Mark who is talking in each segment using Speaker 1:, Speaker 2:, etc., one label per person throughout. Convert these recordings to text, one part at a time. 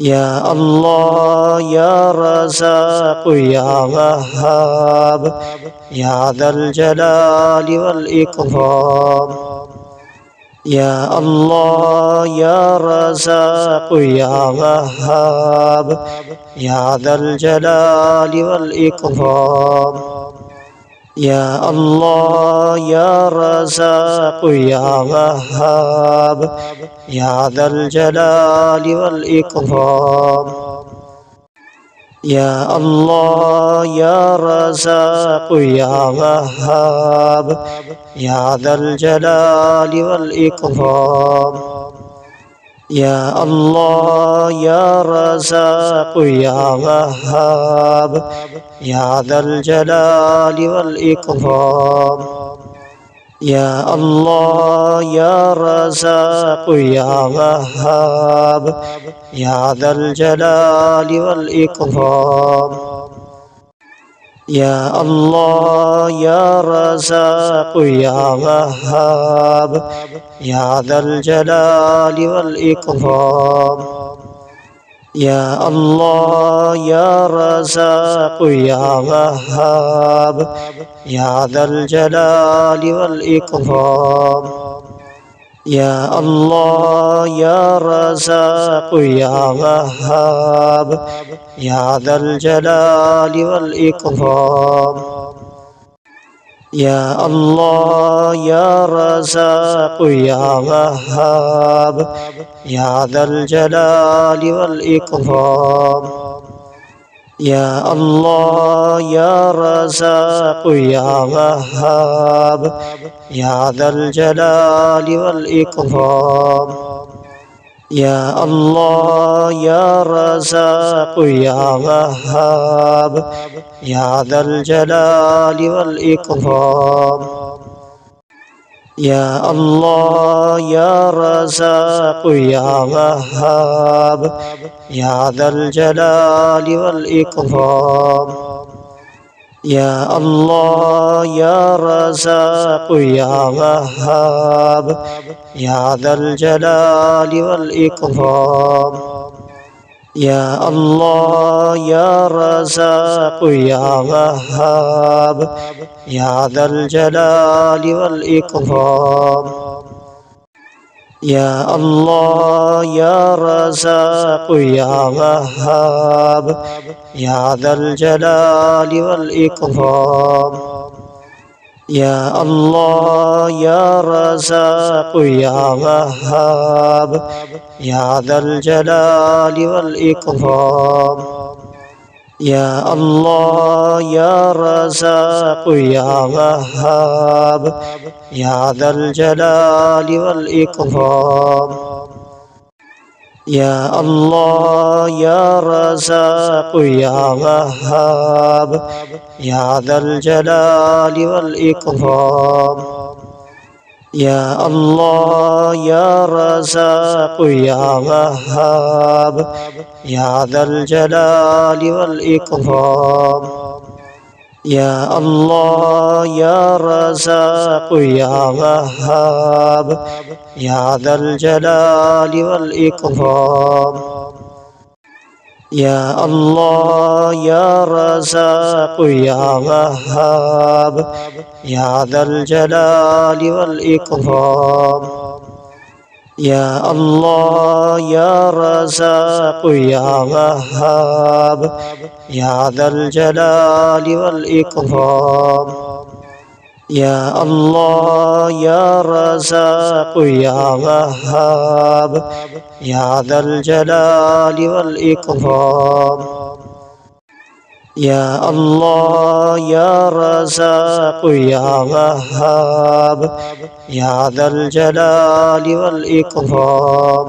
Speaker 1: يا الله يا رزاق يا وهاب يا ذا الجلال والإكرام. يا الله يا رزاق يا وهاب يا ذا الجلال والإكرام. يا الله يا رزاق يا وهاب يا ذا الجلال والإكرام. يا الله يا رزاق يا وهاب يا ذا الجلال والإكرام. يا الله يا رزاق يا وهاب يا ذا الجلال والإكرام. يا الله يا رزاق يا وهاب يا ذا الجلال والإكرام. يا الله يا رزاق يا وهاب يا ذا الجلال والإكرام. يا الله يا رزاق يا وهاب يا ذا الجلال والإكرام. يا الله يا رزاق يا وهاب يا ذا الجلال والإكرام. يا الله يا رزاق يا وهاب يا ذا الجلال والإكرام. يا الله يا رزاق يا وهاب يا ذا الجلال والإكرام. يا الله يا رزاق يا وهاب يا ذا الجلال والإكرام. يا الله يا رزاق يا وهاب يا ذا الجلال والإكرام. يا الله يا رزاق يا وهاب يا ذا الجلال والإكرام. يا الله يا رزاق يا وهاب يا ذا الجلال والإكرام. يا الله يا رزاق يا وهاب يا ذا الجلال والإكرام. يا الله يا رزاق يا وهاب يا ذا الجلال والإكرام. يا الله يا رزاق يا وهاب يا ذا الجلال والإكرام. يا الله يا رزاق يا وهاب يا ذا الجلال والإكرام. يا الله يا رزاق يا وهاب يا ذا الجلال والإكرام. يا الله يا رزاق يا وهاب يا ذا الجلال والإكرام. يا الله يا رزاق يا وهاب يا ذا الجلال والإكرام. يا الله يا رزاق يا وهاب يا ذا الجلال والإكرام. يا الله يا رزاق يا وهاب يا ذا الجلال والإكرام. يا الله يا رزاق يا وهاب يا ذا الجلال والإكرام.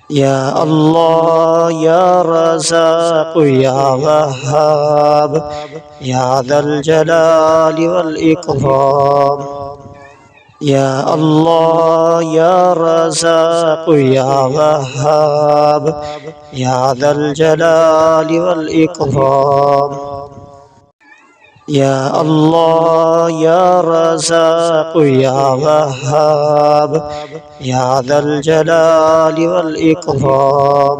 Speaker 1: يا الله يا رزاق يا وهاب يا ذا الجلال والإكرام. يا الله يا رزاق يا وهاب يا ذا الجلال والإكرام. يا الله يا رزاق يا وهاب يا ذا الجلال والإكرام.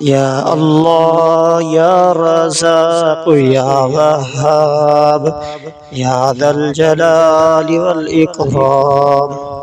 Speaker 1: يا الله يا رزاق يا وهاب يا ذا الجلال والإكرام.